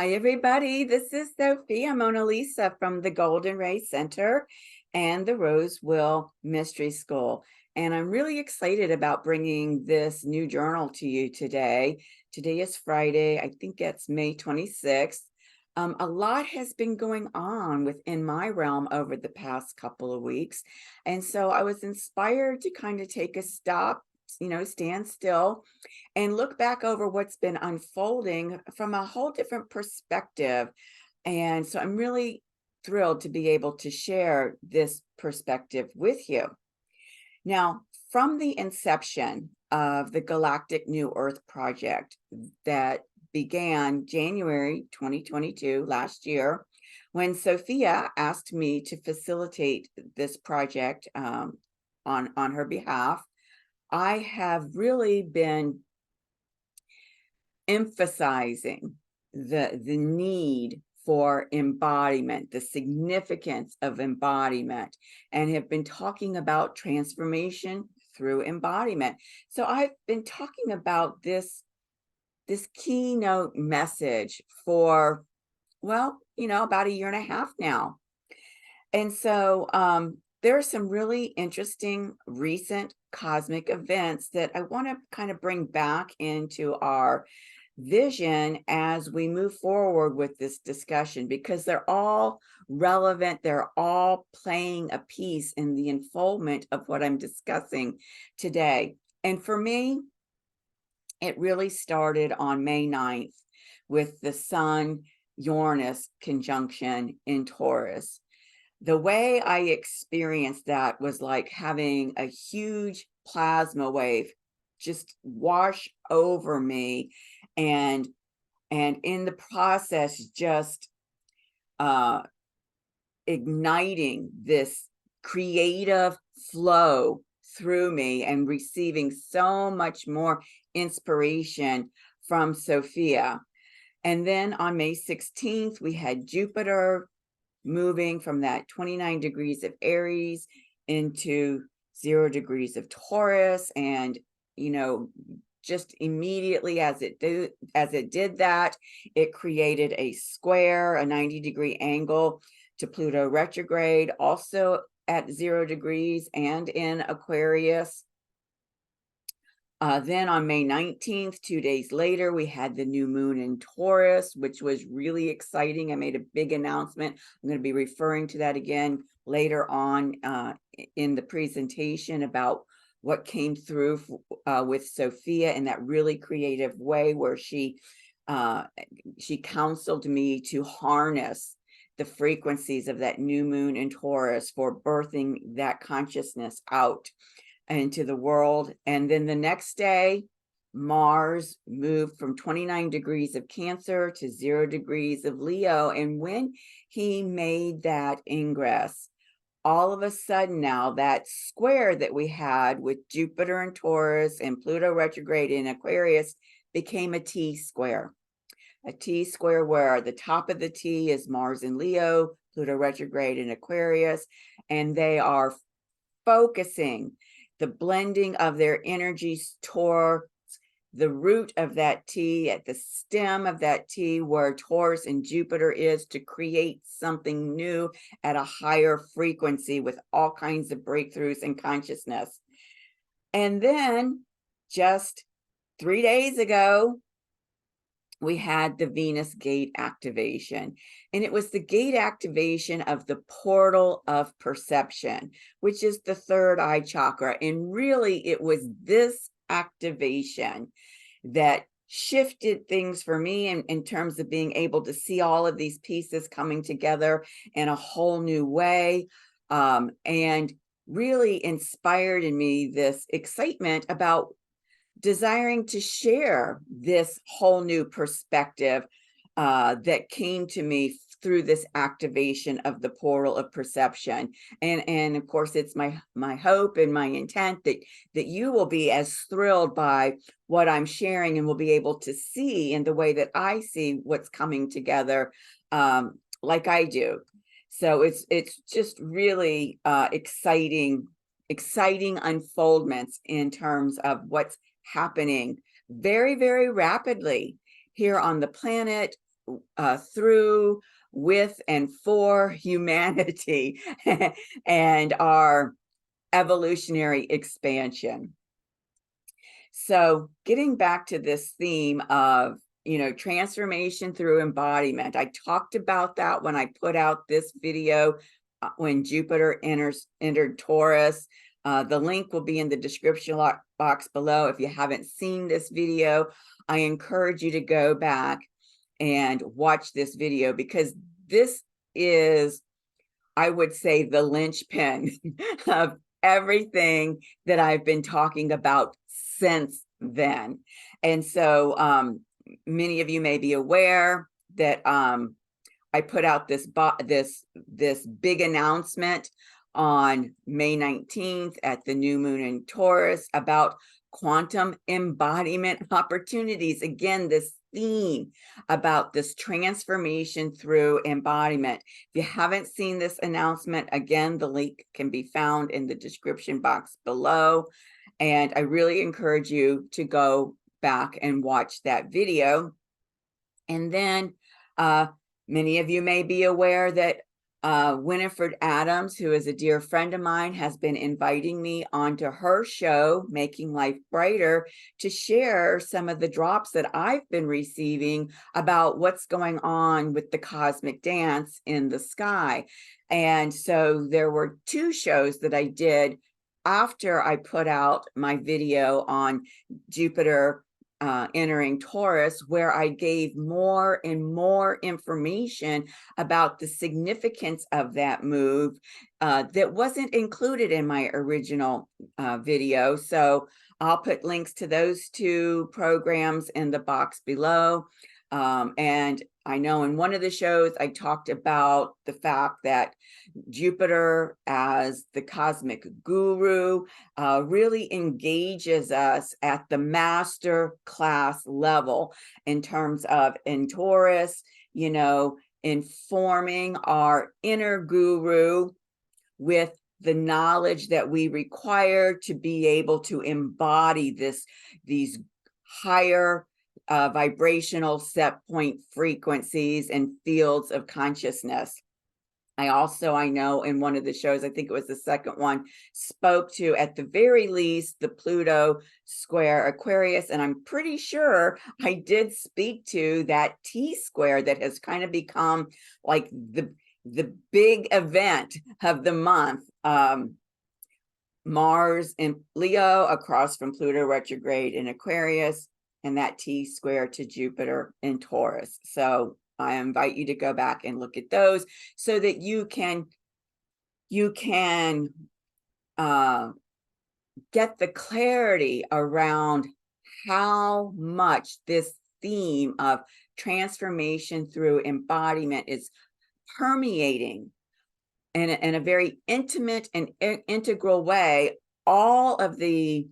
Hi, everybody. This is Sophie. I'm Mona Lisa from the Golden Ray Center and the Roseville Mystery School. And I'm really excited about bringing this new journal to you today. Today is Friday. I think it's May 26th. A lot has been going on within my realm over the past couple of weeks. And so I was inspired to kind of take a stop, stand still and look back over what's been unfolding from a whole different perspective. And so I'm really thrilled to be able to share this perspective with you. Now, from the inception of the Galactic New Earth Project that began January 2022, last year, when Sophia asked me to facilitate this project on her behalf, I have really been emphasizing the need for embodiment, the significance of embodiment, and have been talking about transformation through embodiment. So I've been talking about this keynote message for, well, about a year and a half now. And so there are some really interesting recent cosmic events that I want to kind of bring back into our vision as we move forward with this discussion, because they're all relevant. They're all playing a piece in the unfoldment of what I'm discussing today. And for me, it really started on May 9th with the Sun Uranus conjunction in Taurus. The way I experienced that was like having a huge plasma wave just wash over me, and in the process just igniting this creative flow through me and receiving so much more inspiration from Sophia. And then on May 16th, we had Jupiter moving from that 29 degrees of Aries into 0 degrees of Taurus. And, just immediately as it did that, it created a square, a 90-degree angle to Pluto retrograde, also at 0 degrees and in Aquarius. Then on May 19th, 2 days later, we had the new moon in Taurus, which was really exciting. I made a big announcement. I'm going to be referring to that again later on in the presentation about what came through with Sophia in that really creative way where she counseled me to harness the frequencies of that new moon in Taurus for birthing that consciousness out into the world. And then the next day, Mars moved from 29 degrees of Cancer to 0 degrees of Leo. And when he made that ingress, all of a sudden now that square that we had with Jupiter in Taurus and Pluto retrograde in Aquarius became a T square. A T square where the top of the T is Mars in Leo, Pluto retrograde in Aquarius, and they are focusing the blending of their energies towards the root of that T, at the stem of that T, where Taurus and Jupiter is, to create something new at a higher frequency with all kinds of breakthroughs in consciousness. And then just 3 days ago, we had the Venus gate activation, and it was the gate activation of the portal of perception, which is the third eye chakra. And really, it was this activation that shifted things for me in terms of being able to see all of these pieces coming together in a whole new way, and really inspired in me this excitement about desiring to share this whole new perspective that came to me through this activation of the portal of perception. And of course, it's my hope and my intent that you will be as thrilled by what I'm sharing and will be able to see in the way that I see what's coming together, like I do. So it's just really exciting unfoldments in terms of what's happening very, very rapidly here on the planet, through, with, and for humanity and our evolutionary expansion. So getting back to this theme of, transformation through embodiment. I talked about that when I put out this video when Jupiter entered Taurus. The link will be in the description box below. If you haven't seen this video, I encourage you to go back and watch this video, because this is, I would say, the linchpin of everything that I've been talking about since then. And so many of you may be aware that I put out this big announcement on May 19th at the new moon in Taurus about quantum embodiment opportunities. Again, this theme about this transformation through embodiment. If you haven't seen this announcement, again, the link can be found in the description box below. And I really encourage you to go back and watch that video. And then many of you may be aware that Winifred Adams, who is a dear friend of mine, has been inviting me onto her show, Making Life Brighter, to share some of the drops that I've been receiving about what's going on with the cosmic dance in the sky. And so there were 2 shows that I did after I put out my video on Jupiter entering Taurus, where I gave more and more information about the significance of that move that wasn't included in my original video. So I'll put links to those 2 programs in the box below. And I know in one of the shows, I talked about the fact that Jupiter, as the cosmic guru, really engages us at the master class level in terms of, in Taurus, informing our inner guru with the knowledge that we require to be able to embody these higher vibrational set point frequencies and fields of consciousness. I know in one of the shows, I think it was the second one, spoke to, at the very least, the Pluto square Aquarius. And I'm pretty sure I did speak to that T square that has kind of become like the big event of the month. Mars in Leo across from Pluto retrograde in Aquarius, and that T square to Jupiter in Taurus. So I invite you to go back and look at those so that you can get the clarity around how much this theme of transformation through embodiment is permeating in a very intimate and integral way all of the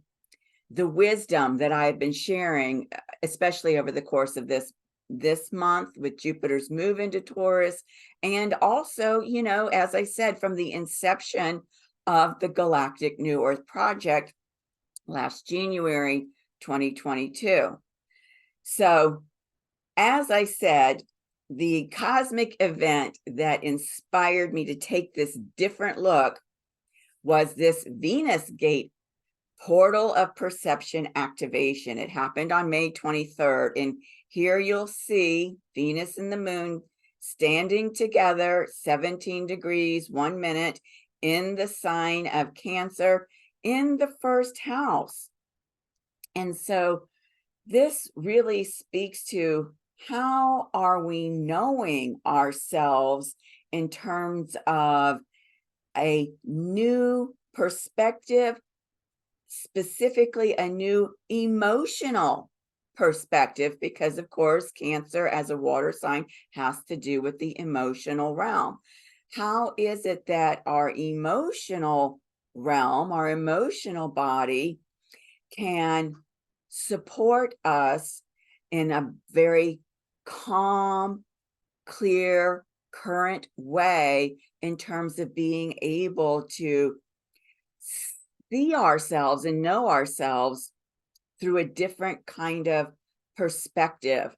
wisdom that I've been sharing, especially over the course of this month with Jupiter's move into Taurus. And also, as I said, from the inception of the Galactic New Earth Project last January 2022. So, as I said, the cosmic event that inspired me to take this different look was this Venus gate portal of perception activation. It happened on May 23rd. And here you'll see Venus and the moon standing together, 17 degrees, 1 minute, in the sign of Cancer in the first house. And so this really speaks to, how are we knowing ourselves in terms of a new perspective, specifically a new emotional perspective, because of course Cancer as a water sign has to do with the emotional realm. How is it that our emotional realm, our emotional body, can support us in a very calm, clear, current way in terms of being able to see ourselves and know ourselves through a different kind of perspective?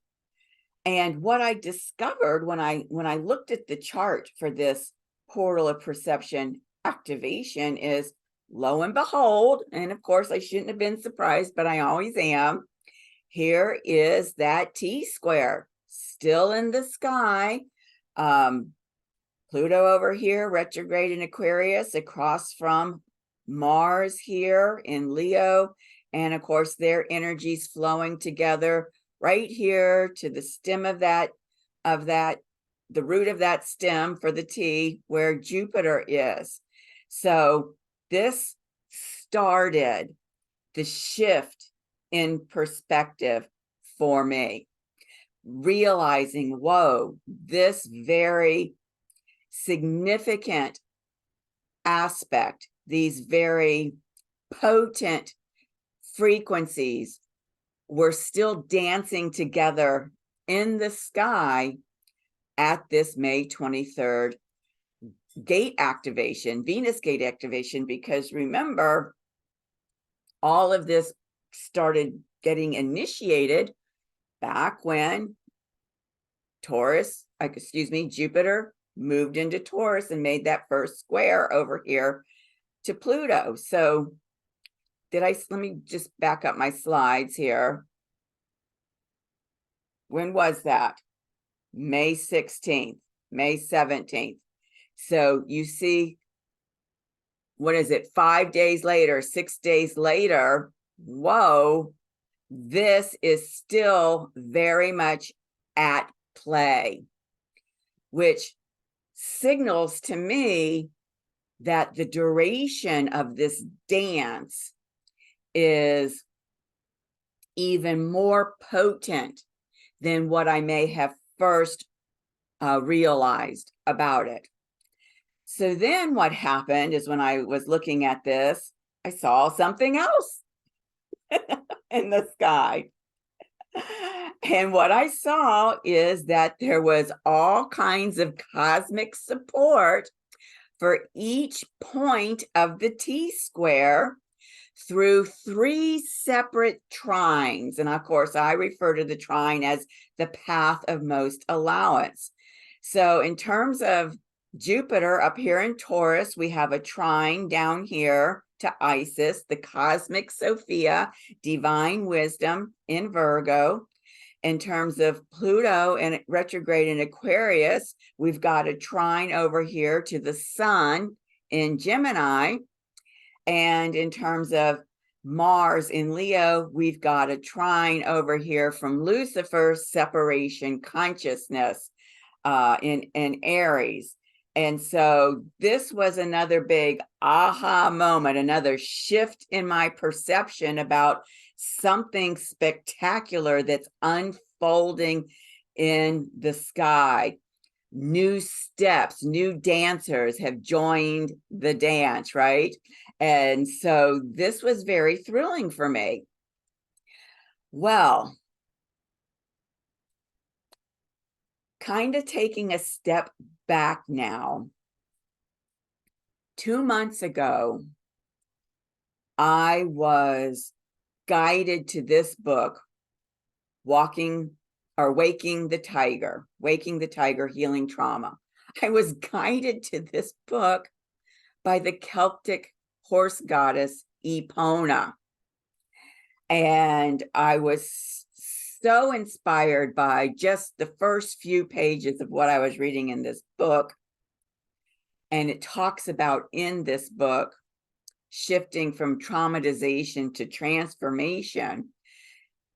And what I discovered when I looked at the chart for this portal of perception activation is, lo and behold, and of course I shouldn't have been surprised, but I always am, here is that T square still in the sky. Pluto over here, retrograde in Aquarius, across from Mars here in Leo. And of course, their energies flowing together right here to the stem of that, the root of that stem for the T, where Jupiter is. So this started the shift in perspective for me, realizing, whoa, this very significant aspect, these very potent frequencies were still dancing together in the sky at this May 23rd gate activation, Venus gate activation, because remember, all of this started getting initiated back when Jupiter moved into Taurus and made that first square over here to Pluto. So let me just back up my slides here. When was that? May 16th, May 17th. So you see, what is it? 5 days later, 6 days later, whoa, this is still very much at play, which signals to me that the duration of this dance is even more potent than what I may have first realized about it. So then what happened is, when I was looking at this, I saw something else in the sky. And what I saw is that there was all kinds of cosmic support for each point of the T square through 3 separate trines. And of course, I refer to the trine as the path of most allowance. So in terms of Jupiter up here in Taurus, we have a trine down here to Isis, the cosmic Sophia, divine wisdom in Virgo. In terms of Pluto and retrograde in Aquarius, we've got a trine over here to the sun in Gemini. And in terms of Mars in Leo, we've got a trine over here from Lucifer's separation consciousness in Aries. And so this was another big aha moment, another shift in my perception about something spectacular that's unfolding in the sky. New steps, new dancers have joined the dance, right? And so this was very thrilling for me. Well, kind of taking a step back now, 2 months ago, I was guided to this book, Waking the Tiger, Healing Trauma. I was guided to this book by the Celtic horse goddess Epona. And I was so inspired by just the first few pages of what I was reading in this book. And it talks about, in this book, shifting from traumatization to transformation,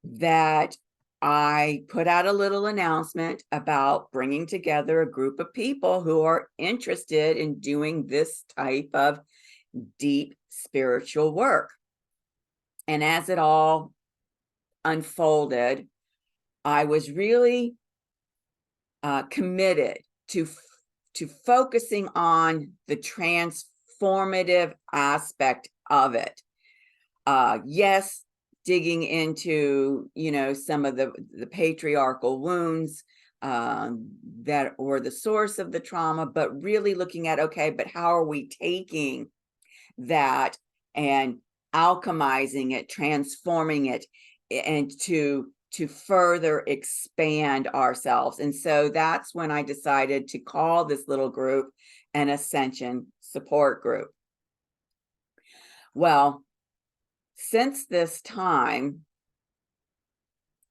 that I put out a little announcement about bringing together a group of people who are interested in doing this type of deep spiritual work. And as it all unfolded, I was really committed to focusing on the transformative aspect of it. Yes, digging into, some of the patriarchal wounds that were the source of the trauma, but really looking at, okay, but how are we taking that and alchemizing it, transforming it, and to to further expand ourselves. And so that's when I decided to call this little group an Ascension Support Group. Well, since this time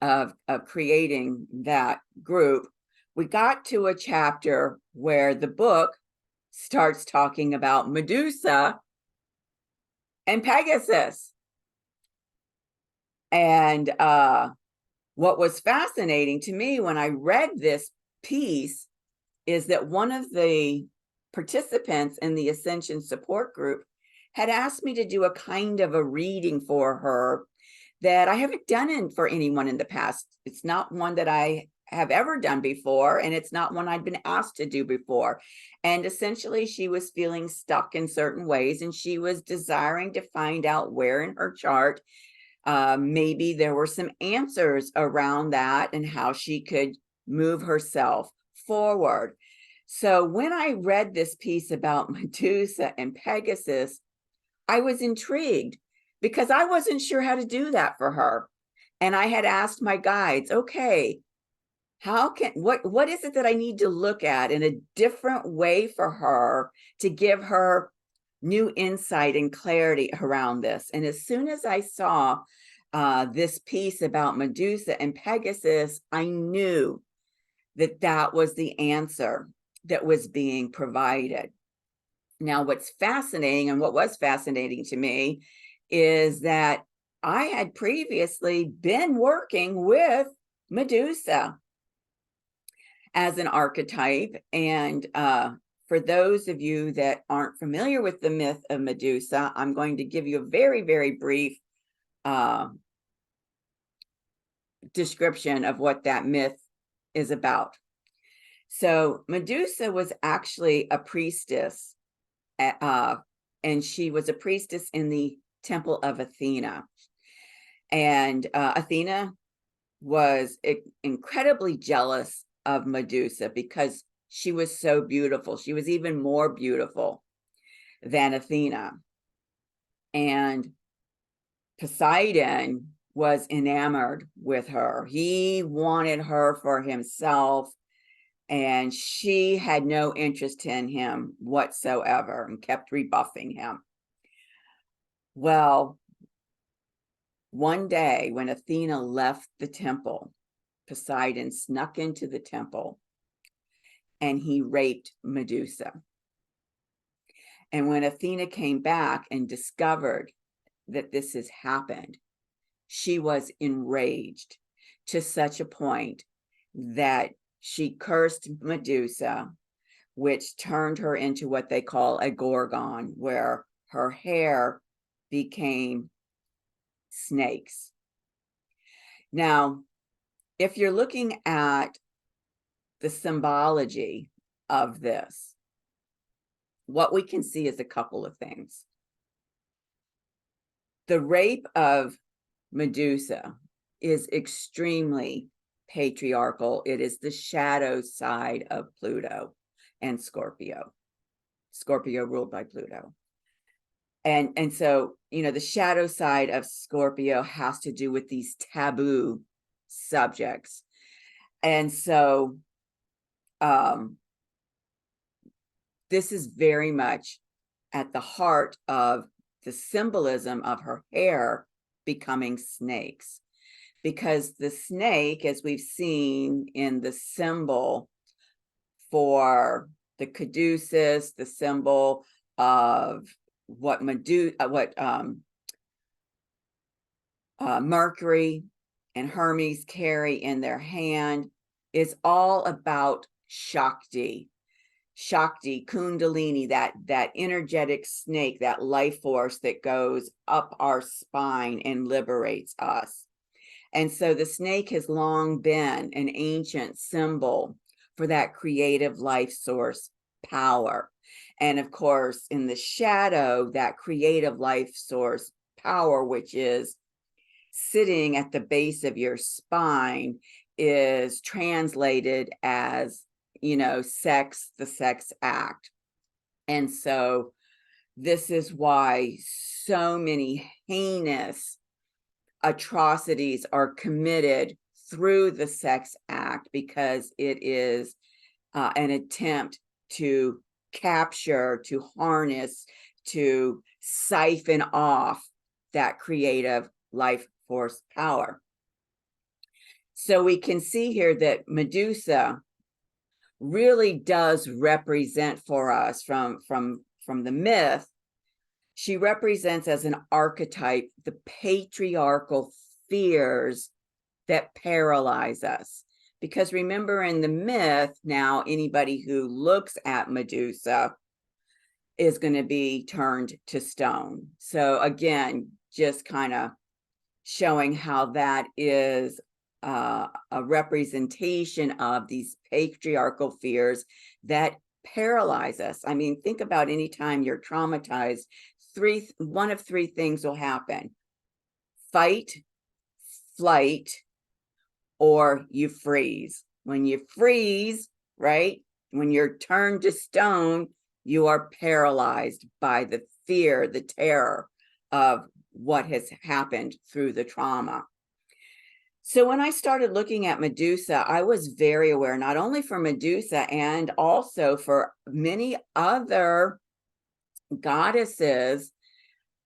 of creating that group, we got to a chapter where the book starts talking about Medusa and Pegasus. And what was fascinating to me when I read this piece is that one of the participants in the Ascension Support Group had asked me to do a kind of a reading for her that I haven't done for anyone in the past. It's not one that I have ever done before, and it's not one I'd been asked to do before. And essentially, she was feeling stuck in certain ways, and she was desiring to find out where in her chart maybe there were some answers around that and how she could move herself forward. So when I read this piece about Medusa and Pegasus, I was intrigued because I wasn't sure how to do that for her. And I had asked my guides, okay, what is it that I need to look at in a different way for her to give her new insight and clarity around this? And as soon as I saw this piece about Medusa and Pegasus, I knew that that was the answer that was being provided. Now, what's fascinating, and what was fascinating to me, is that I had previously been working with Medusa as an archetype. And for those of you that aren't familiar with the myth of Medusa, I'm going to give you a very, very brief description of what that myth is about. So Medusa was actually a priestess, and she was a priestess in the temple of Athena. And Athena was incredibly jealous of Medusa because she was so beautiful. She was even more beautiful than Athena. And Poseidon was enamored with her. He wanted her for himself, and she had no interest in him whatsoever and kept rebuffing him. Well, one day when Athena left the temple, Poseidon snuck into the temple and he raped Medusa. And when Athena came back and discovered that this has happened, she was enraged to such a point that she cursed Medusa, which turned her into what they call a gorgon, where her hair became snakes. Now, if you're looking at the symbology of this, what we can see is a couple of things. The rape of Medusa is extremely patriarchal. It is the shadow side of Pluto and Scorpio. Scorpio ruled by Pluto. And so, you know, the shadow side of Scorpio has to do with these taboo subjects. And so this is very much at the heart of the symbolism of her hair becoming snakes, because the snake, as we've seen in the symbol for the caduceus, the symbol of what Mercury and Hermes carry in their hand, is all about Shakti, Kundalini, that energetic snake, that life force that goes up our spine and liberates us. And so the snake has long been an ancient symbol for that creative life source power. And of course, in the shadow, that creative life source power, which is sitting at the base of your spine, is translated as, you know, sex, the sex act. And so this is why so many heinous atrocities are committed through the sex act, because it is an attempt to capture, to harness, to siphon off that creative life force power. So we can see here that Medusa really does represent for us from the myth. She represents as an archetype the patriarchal fears that paralyze us. Because remember, in the myth, now anybody who looks at Medusa is going to be turned to stone. So again, just kind of showing how that is a representation of these patriarchal fears that paralyze us. I mean, think about any time you're traumatized, one of three things will happen: fight, flight, or you freeze. When you freeze, right, when you're turned to stone, you are paralyzed by the fear, the terror of what has happened through the trauma. So when I started looking at Medusa, I was very aware, not only for Medusa and also for many other goddesses,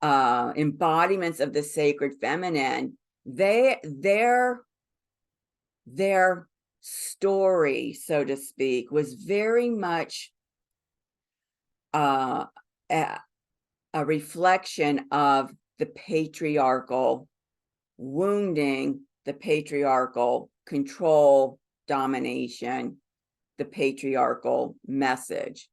embodiments of the sacred feminine. Their story, so to speak, was very much a reflection of the patriarchal wounding, the patriarchal control, domination, the patriarchal message.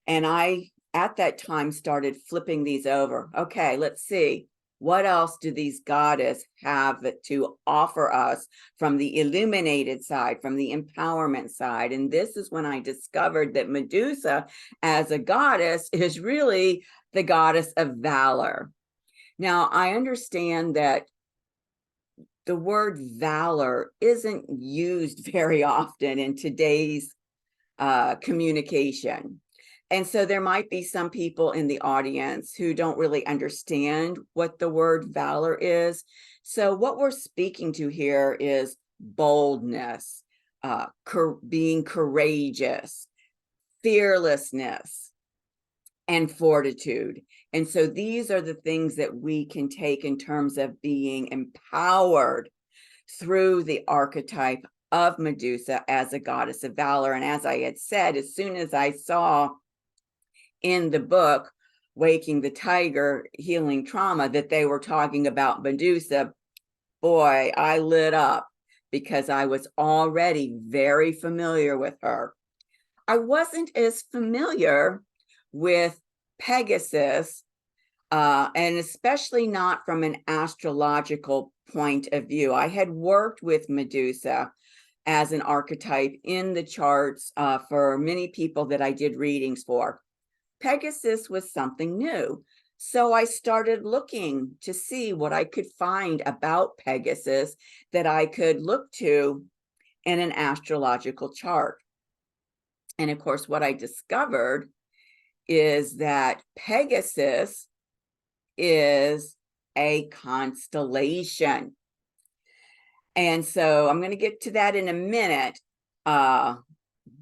And I, at that time, started flipping these over. Okay, let's see. What else do these goddesses have to offer us from the illuminated side, from the empowerment side? And this is when I discovered that Medusa, as a goddess, is really the goddess of valor. Now, I understand that the word valor isn't used very often in today's communication. And so there might be some people in the audience who don't really understand what the word valor is. So what we're speaking to here is boldness, being courageous, fearlessness, and fortitude. And so these are the things that we can take in terms of being empowered through the archetype of Medusa as a goddess of valor. And as I had said, as soon as I saw in the book, Waking the Tiger, Healing Trauma, that they were talking about Medusa, boy, I lit up, because I was already very familiar with her. I wasn't as familiar with Pegasus, and especially not from an astrological point of view. I had worked with Medusa as an archetype in the charts for many people that I did readings for. Pegasus was something new. So I started looking to see what I could find about Pegasus that I could look to in an astrological chart. And of course, what I discovered is that Pegasus is a constellation. And so I'm going to get to that in a minute.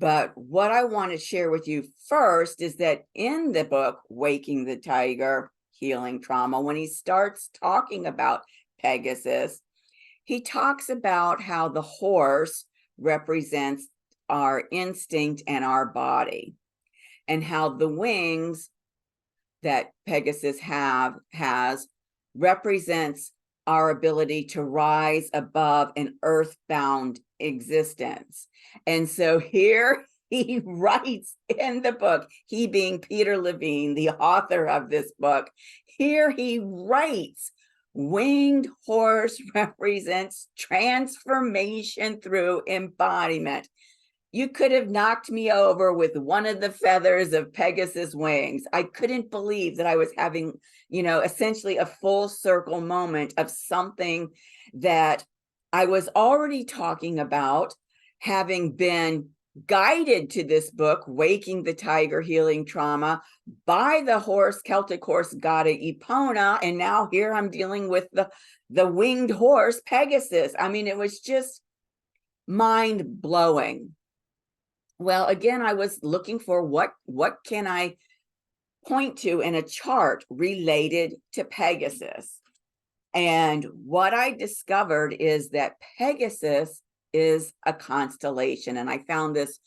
But what I want to share with you first is that in the book, Waking the Tiger, Healing Trauma, when he starts talking about Pegasus, he talks about how the horse represents our instinct and our body, and how the wings that Pegasus has represents our ability to rise above an earthbound existence. And so here he writes in the book, he being Peter Levine, the author of this book, here he writes, winged horse represents transformation through embodiment. You could have knocked me over with one of the feathers of Pegasus' wings. I couldn't believe that I was having, essentially a full circle moment of something that I was already talking about, having been guided to this book, Waking the Tiger, Healing Trauma, by the horse, Celtic horse goddess Epona. And now here I'm dealing with the winged horse, Pegasus. I mean, it was just mind-blowing. Well, again, I was looking for what can I point to in a chart related to Pegasus. And what I discovered is that Pegasus is a constellation. And I found this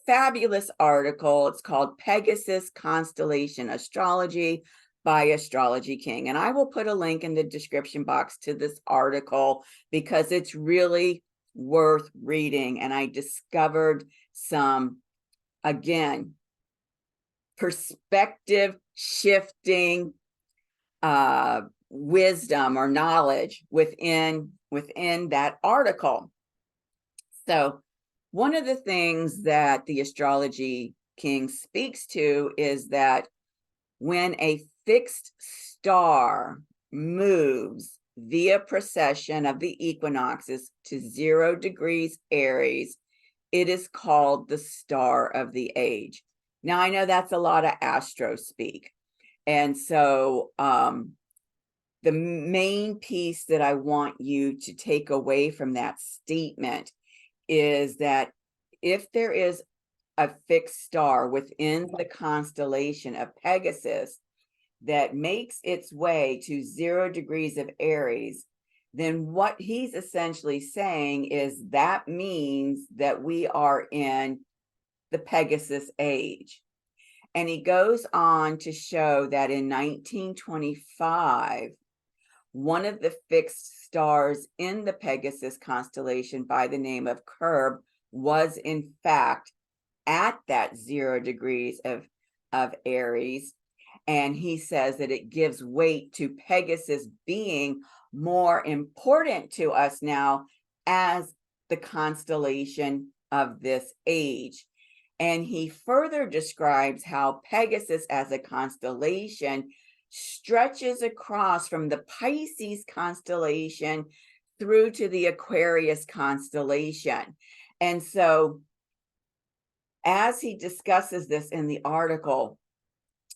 fabulous article. It's called Pegasus Constellation Astrology by Astrology King. And I will put a link in the description box to this article because it's really worth reading. And I discovered some, again, perspective shifting wisdom or knowledge within that article. So one of the things that the Astrology King speaks to is that when a fixed star moves via precession of the equinoxes to 0 degrees Aries, it is called the star of the age. Now, I know that's a lot of astro speak. And so the main piece that I want you to take away from that statement is that if there is a fixed star within the constellation of Pegasus that makes its way to 0 degrees of Aries, then what he's essentially saying is that means that we are in the Pegasus age. And he goes on to show that in 1925, one of the fixed stars in the Pegasus constellation by the name of Curb was in fact at that 0 degrees of Aries. And he says that it gives weight to Pegasus being more important to us now as the constellation of this age. And he further describes how Pegasus as a constellation stretches across from the Pisces constellation through to the Aquarius constellation. And so as he discusses this in the article,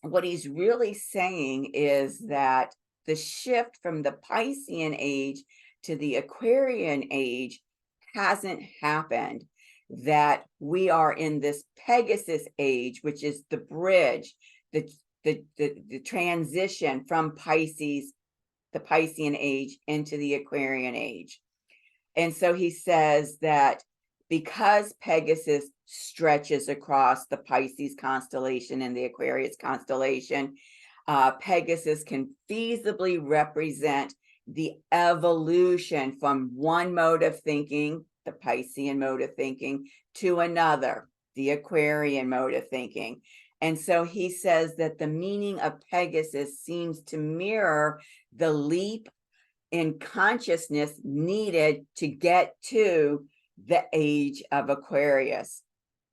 what he's really saying is that the shift from the Piscean age to the Aquarian age hasn't happened, that we are in this Pegasus age, which is the bridge, the transition from Pisces, the Piscean age, into the Aquarian age. And so he says that because Pegasus stretches across the Pisces constellation and the Aquarius constellation, Pegasus can feasibly represent the evolution from one mode of thinking, the Piscean mode of thinking, to another, the Aquarian mode of thinking. And so he says that the meaning of Pegasus seems to mirror the leap in consciousness needed to get to the age of Aquarius.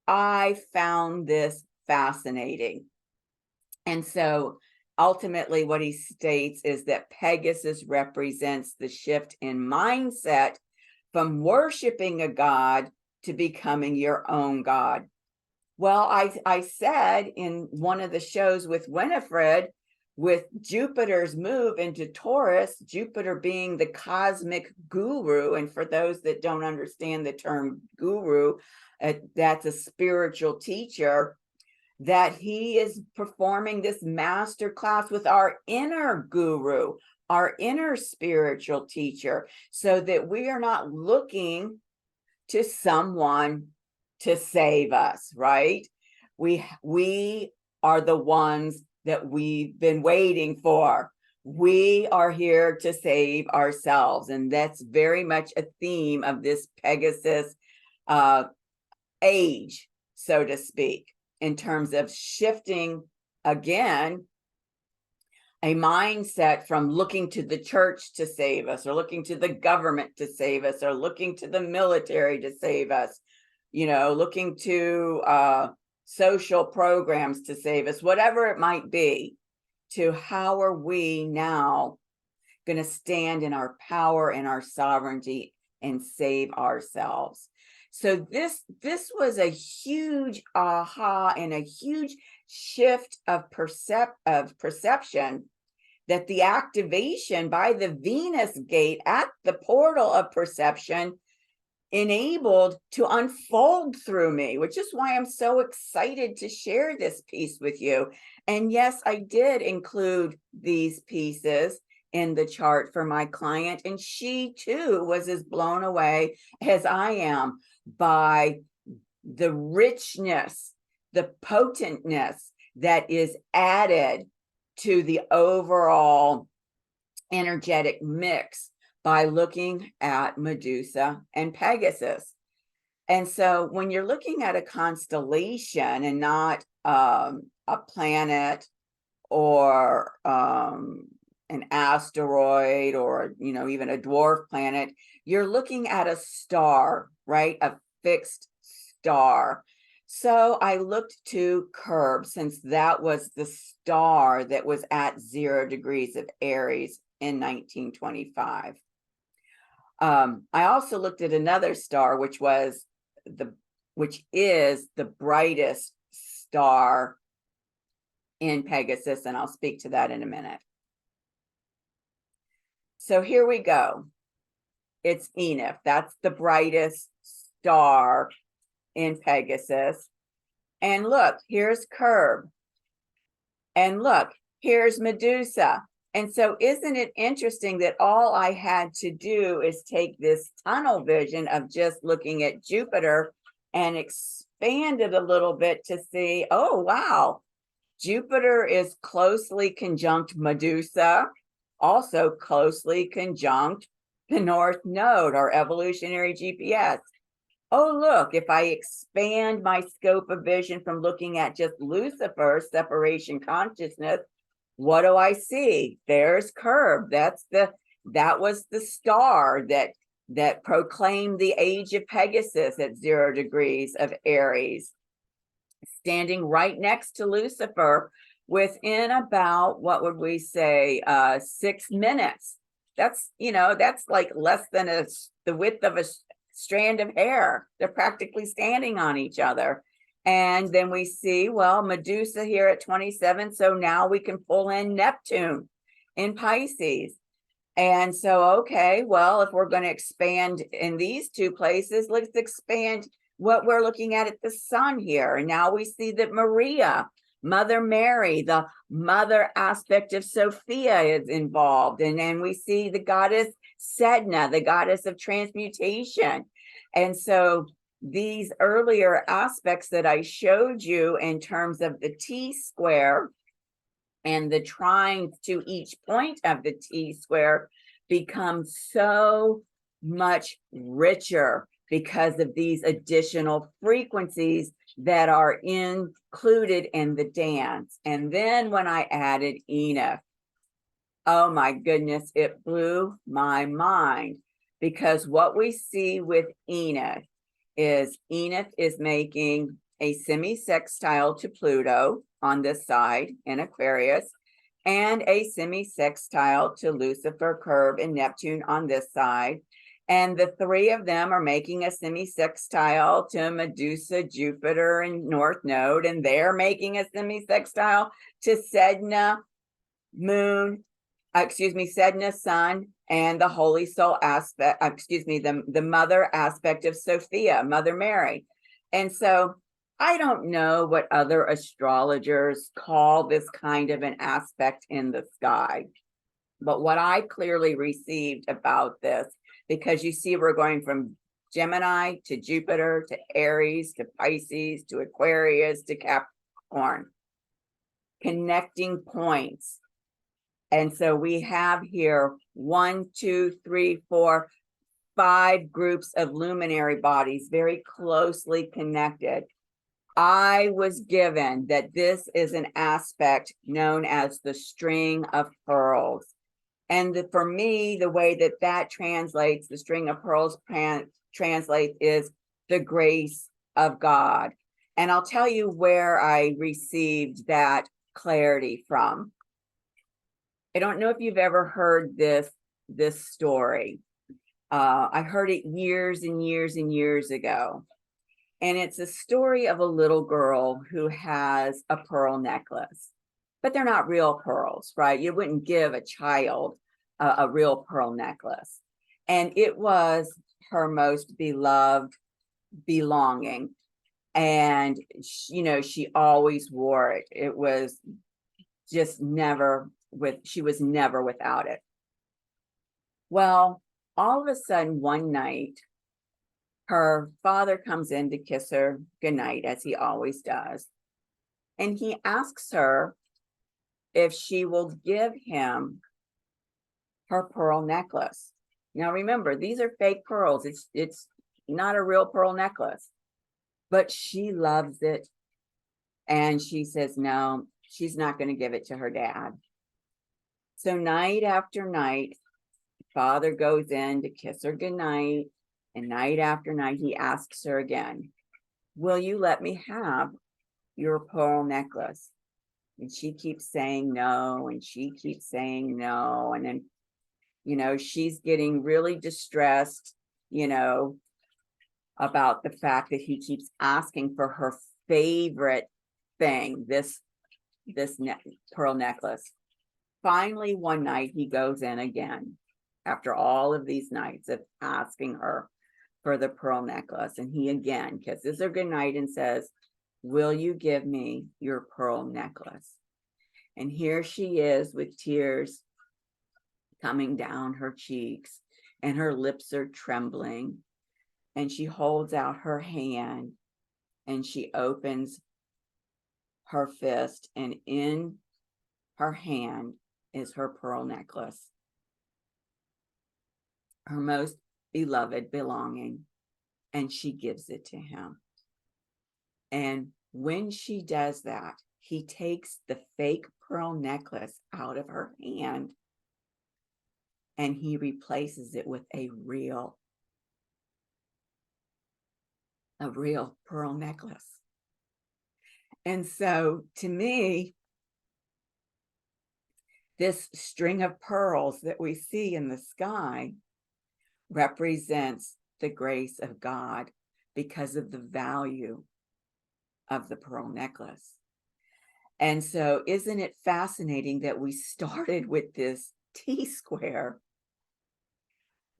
I found this fascinating. And so ultimately what he states is that Pegasus represents the shift in mindset from worshiping a god to becoming your own god. Well, I said in one of the shows with Winifred, with Jupiter's move into Taurus, Jupiter being the cosmic guru, and for those that don't understand the term guru, that's a spiritual teacher, that he is performing this master class with our inner guru, our inner spiritual teacher, so that we are not looking to someone to save us, right? We are the ones that we've been waiting for. We are here to save ourselves. And that's very much a theme of this Pegasus age, so to speak, in terms of shifting, again, a mindset from looking to the church to save us, or looking to the government to save us, or looking to the military to save us, looking to social programs to save us, whatever it might be, to how are we now going to stand in our power and our sovereignty and save ourselves. So this was a huge aha and a huge shift of perception, that the activation by the Venus gate at the portal of perception enabled to unfold through me, which is why I'm so excited to share this piece with you. And yes, I did include these pieces in the chart for my client, and she too was as blown away as I am by the richness, the potentness that is added to the overall energetic mix by looking at Medusa and Pegasus. And so when you're looking at a constellation and not a planet or an asteroid or, you know, even a dwarf planet, you're looking at a star, right? A fixed star. So I looked to Curb, since that was the star that was at 0 degrees of Aries in 1925. I also looked at another star, which is the brightest star in Pegasus, and I'll speak to that in a minute. So here we go. It's Enif. That's the brightest star in Pegasus. And look, here's Curb. And look, here's Medusa. And so isn't it interesting that all I had to do is take this tunnel vision of just looking at Jupiter and expand it a little bit to see, oh, wow, Jupiter is closely conjunct Medusa, also closely conjunct the North Node, our evolutionary GPS. Oh, look, if I expand my scope of vision from looking at just Lucifer, separation consciousness, what do I see? There's Curb. That was the star that proclaimed the age of Pegasus at 0 degrees of Aries, standing right next to Lucifer within about, what would we say, 6 minutes. That's, you know, that's like less than the width of a strand of hair. They're practically standing on each other. And then we see, well, Medusa here at 27. So now we can pull in Neptune in Pisces. And so, okay, well, if we're going to expand in these two places, let's expand what we're looking at the sun here. And now we see that Maria, Mother Mary, the mother aspect of Sophia, is involved. And then we see the goddess Sedna, the goddess of transmutation. And so these earlier aspects that I showed you in terms of the T-square and the trines to each point of the T-square become so much richer because of these additional frequencies that are included in the dance. And then when I added Enif, oh my goodness, it blew my mind, because what we see with Enif is making a semi-sextile to Pluto on this side in Aquarius, and a semi-sextile to Lucifer, Curb, and Neptune on this side. And the three of them are making a semi-sextile to Medusa, Jupiter, and North Node, and they're making a semi-sextile to Sedna, Sedna, Sun, and the Holy Soul aspect, the mother aspect of Sophia, Mother Mary. And so I don't know what other astrologers call this kind of an aspect in the sky, but what I clearly received about this, because you see we're going from Gemini to Jupiter to Aries to Pisces to Aquarius to Capricorn, connecting points. And so we have here 1, 2, 3, 4, 5 groups of luminary bodies very closely connected. I was given that this is an aspect known as the string of pearls. And for me, the way that translates, the string of pearls translates is the grace of God. And I'll tell you where I received that clarity from. I don't know if you've ever heard this story. I heard it years and years and years ago. And it's a story of a little girl who has a pearl necklace, but they're not real pearls, right? You wouldn't give a child a real pearl necklace. And it was her most beloved belonging. And, she always wore it. It was just she was never without it. Well, all of a sudden one night, her father comes in to kiss her goodnight, as he always does. And he asks her if she will give him her pearl necklace. Now remember, these are fake pearls. It's not a real pearl necklace, but she loves it. And she says, no, she's not going to give it to her dad. So night after night, father goes in to kiss her goodnight. And night after night, he asks her again, will you let me have your pearl necklace? And she keeps saying no, and she keeps saying no. And then, she's getting really distressed, about the fact that he keeps asking for her favorite thing, this pearl necklace. Finally, one night he goes in again, after all of these nights of asking her for the pearl necklace, and he again kisses her goodnight and says, will you give me your pearl necklace? And here she is with tears coming down her cheeks, and her lips are trembling, and she holds out her hand, and she opens her fist, and in her hand is her pearl necklace, her most beloved belonging, and she gives it to him. And when she does that, he takes the fake pearl necklace out of her hand, and he replaces it with a real pearl necklace. And so to me, this string of pearls that we see in the sky represents the grace of God because of the value of the pearl necklace. And so isn't it fascinating that we started with this T-square?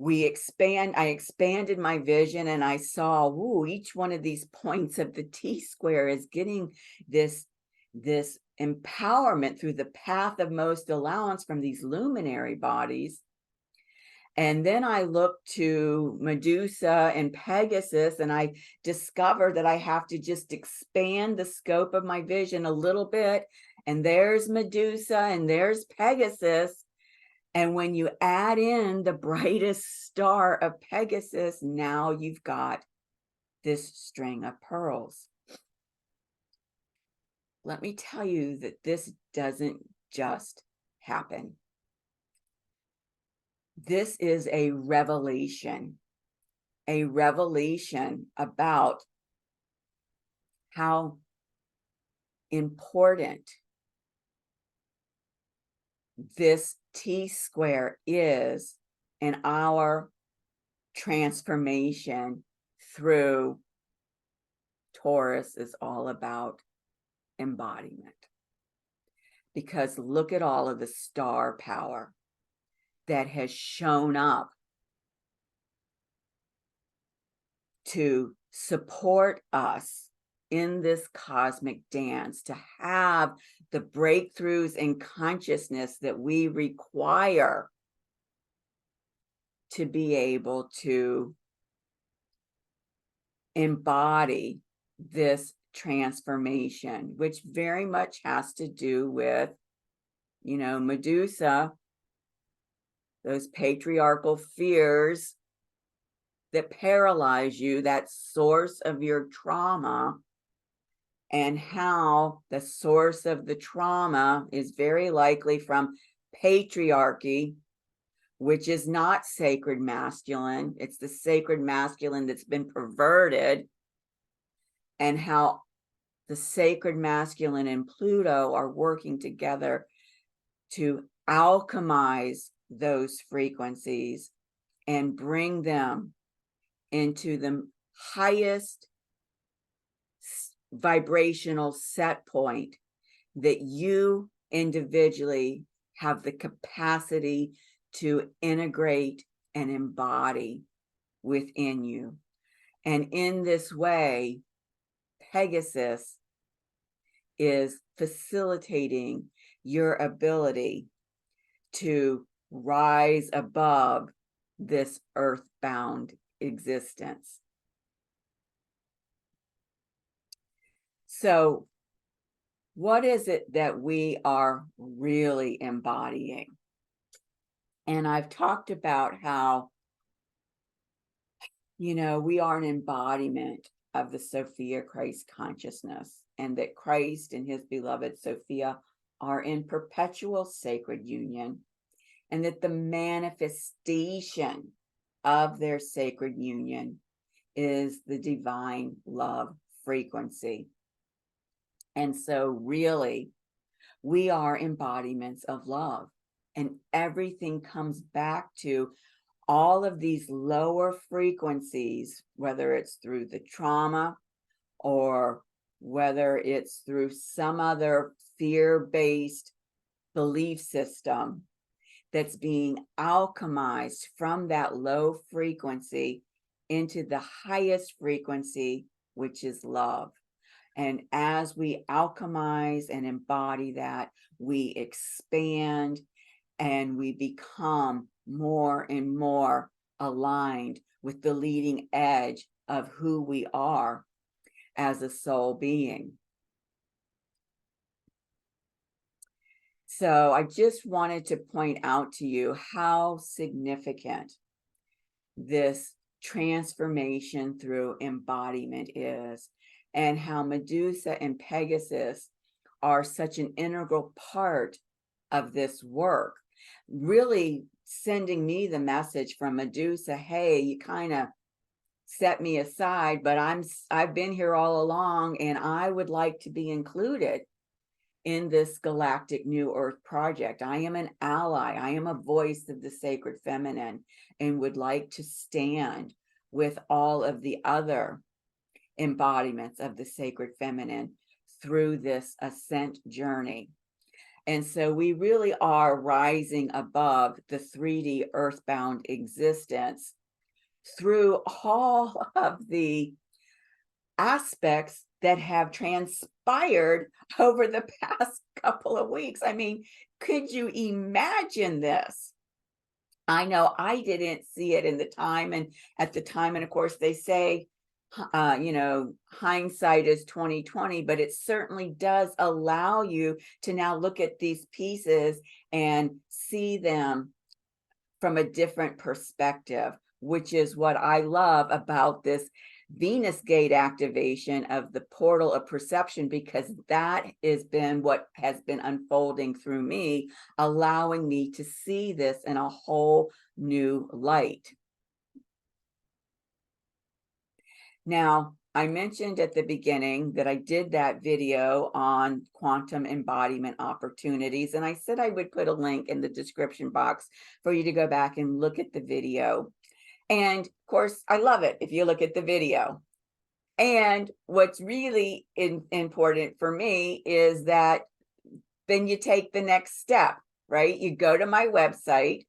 I expanded my vision, and I saw, each one of these points of the T-square is getting this empowerment through the path of most allowance from these luminary bodies. And then I looked to Medusa and Pegasus, and I discovered that I have to just expand the scope of my vision a little bit. And there's Medusa and there's Pegasus. And when you add in the brightest star of Pegasus, now you've got this string of pearls. Let me tell you that this doesn't just happen. This is a revelation about how important this T-square is in our transformation through Taurus is all about embodiment. Because look at all of the star power that has shown up to support us in this cosmic dance, to have the breakthroughs in consciousness that we require to be able to embody this transformation, which very much has to do with, Medusa, those patriarchal fears that paralyze you, that source of your trauma, and how the source of the trauma is very likely from patriarchy, which is not sacred masculine. It's the sacred masculine that's been perverted, and how the sacred masculine and Pluto are working together to alchemize those frequencies and bring them into the highest vibrational set point that you individually have the capacity to integrate and embody within you. And in this way, Pegasus is facilitating your ability to rise above this earthbound existence. So, what is it that we are really embodying? And I've talked about how, we are an embodiment of the Sophia Christ consciousness, and that Christ and his beloved Sophia are in perpetual sacred union, and that the manifestation of their sacred union is the divine love frequency. And so really, we are embodiments of love, and everything comes back to all of these lower frequencies, whether it's through the trauma or whether it's through some other fear-based belief system that's being alchemized from that low frequency into the highest frequency, which is love. And as we alchemize and embody that, we expand and we become more and more aligned with the leading edge of who we are as a soul being. So I just wanted to point out to you how significant this transformation through embodiment is, and how Medusa and Pegasus are such an integral part of this work, really sending me the message from Medusa, hey, you kind of set me aside, but I've been here all along, and I would like to be included in this galactic new earth project. I am an ally. I am a voice of the sacred feminine, and would like to stand with all of the other embodiments of the sacred feminine through this ascent journey. And so we really are rising above the 3D earthbound existence through all of the aspects that have transpired over the past couple of weeks. I mean, could you imagine this? I know I didn't see it in the time, and at the time, and of course they say, hindsight is 2020, but it certainly does allow you to now look at these pieces and see them from a different perspective, which is what I love about this Venus gate activation of the portal of perception, because that has been what has been unfolding through me, allowing me to see this in a whole new light. Now, I mentioned at the beginning that I did that video on quantum embodiment opportunities, and I said I would put a link in the description box for you to go back and look at the video. And of course, I love it if you look at the video. And what's really important for me is that then you take the next step, right? You go to my website,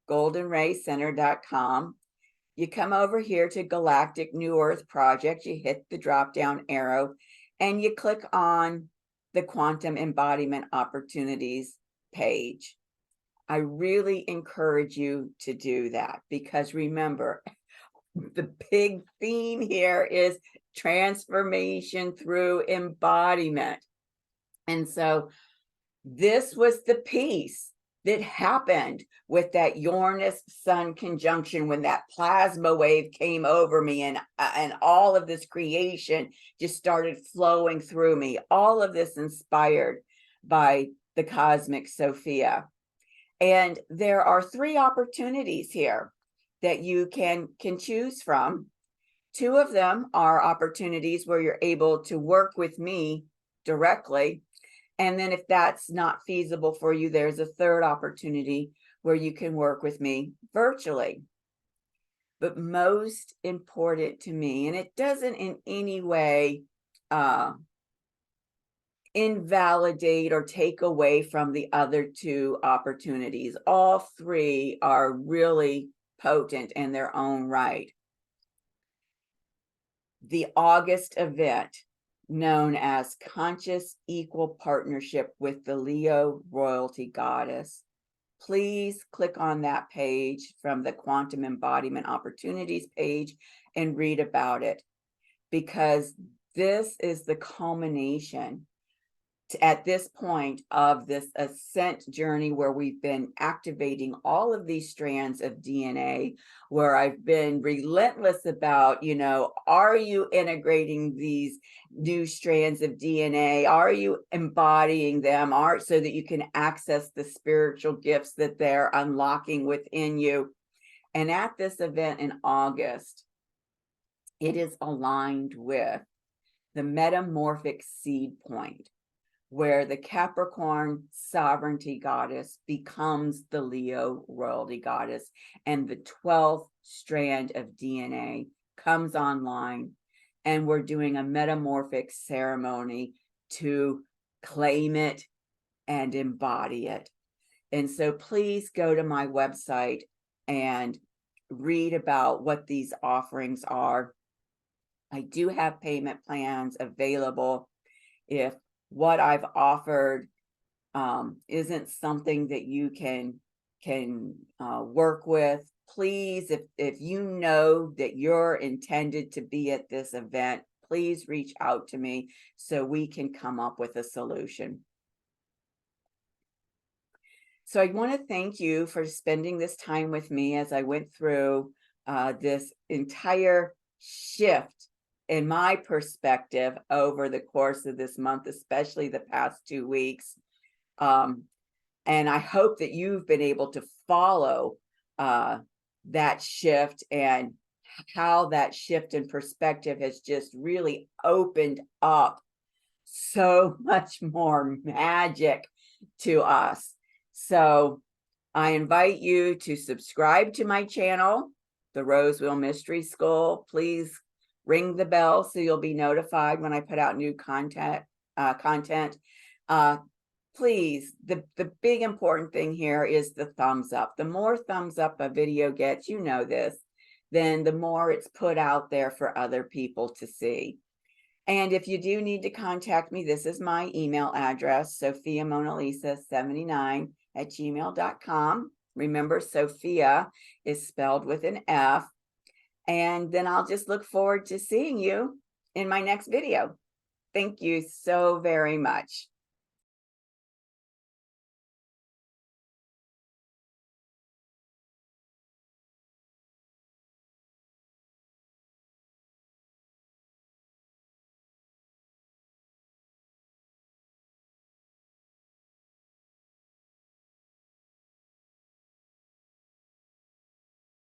goldenraycenter.com. You come over here to Galactic New Earth Project, you hit the drop down arrow, and you click on the Quantum Embodiment Opportunities page. I really encourage you to do that, because remember, the big theme here is transformation through embodiment. And so this was the piece that happened with that Uranus Sun conjunction, when that plasma wave came over me, and all of this creation just started flowing through me. All of this inspired by the cosmic Sophia. And there are 3 opportunities here that you can choose from. 2 of them are opportunities where you're able to work with me directly. And then if that's not feasible for you, there's a 3rd opportunity where you can work with me virtually. But most important to me, and it doesn't in any way invalidate or take away from the other 2 opportunities. All 3 are really potent in their own right. the August event known as Conscious Equal Partnership with the Leo Royalty Goddess. Please click on that page from the Quantum Embodiment Opportunities page and read about it, because this is the culmination at this point of this ascent journey where we've been activating all of these strands of DNA, where I've been relentless about, are you integrating these new strands of DNA? Are you embodying them? So that you can access the spiritual gifts that they're unlocking within you. And at this event in August, it is aligned with the metamorphic seed point, where the Capricorn sovereignty goddess becomes the Leo royalty goddess, and the 12th strand of DNA comes online, and we're doing a metamorphic ceremony to claim it and embody it. And so please go to my website and read about what these offerings are. I do have payment plans available. If what I've offered isn't something that you can work with, please, if you know that you're intended to be at this event, please reach out to me so we can come up with a solution. So I want to thank you for spending this time with me as I went through this entire shift in my perspective over the course of this month, especially the past 2 weeks. And I hope that you've been able to follow that shift, and how that shift in perspective has just really opened up so much more magic to us. So I invite you to subscribe to my channel, The Rosewheel Mystery School. Please ring the bell so you'll be notified when I put out new content. Please, the big important thing here is the thumbs up. The more thumbs up a video gets, this, then the more it's put out there for other people to see. And if you do need to contact me, this is my email address, sophiamonalisa79@gmail.com. Remember, Sophia is spelled with an F. And then I'll just look forward to seeing you in my next video. Thank you so very much.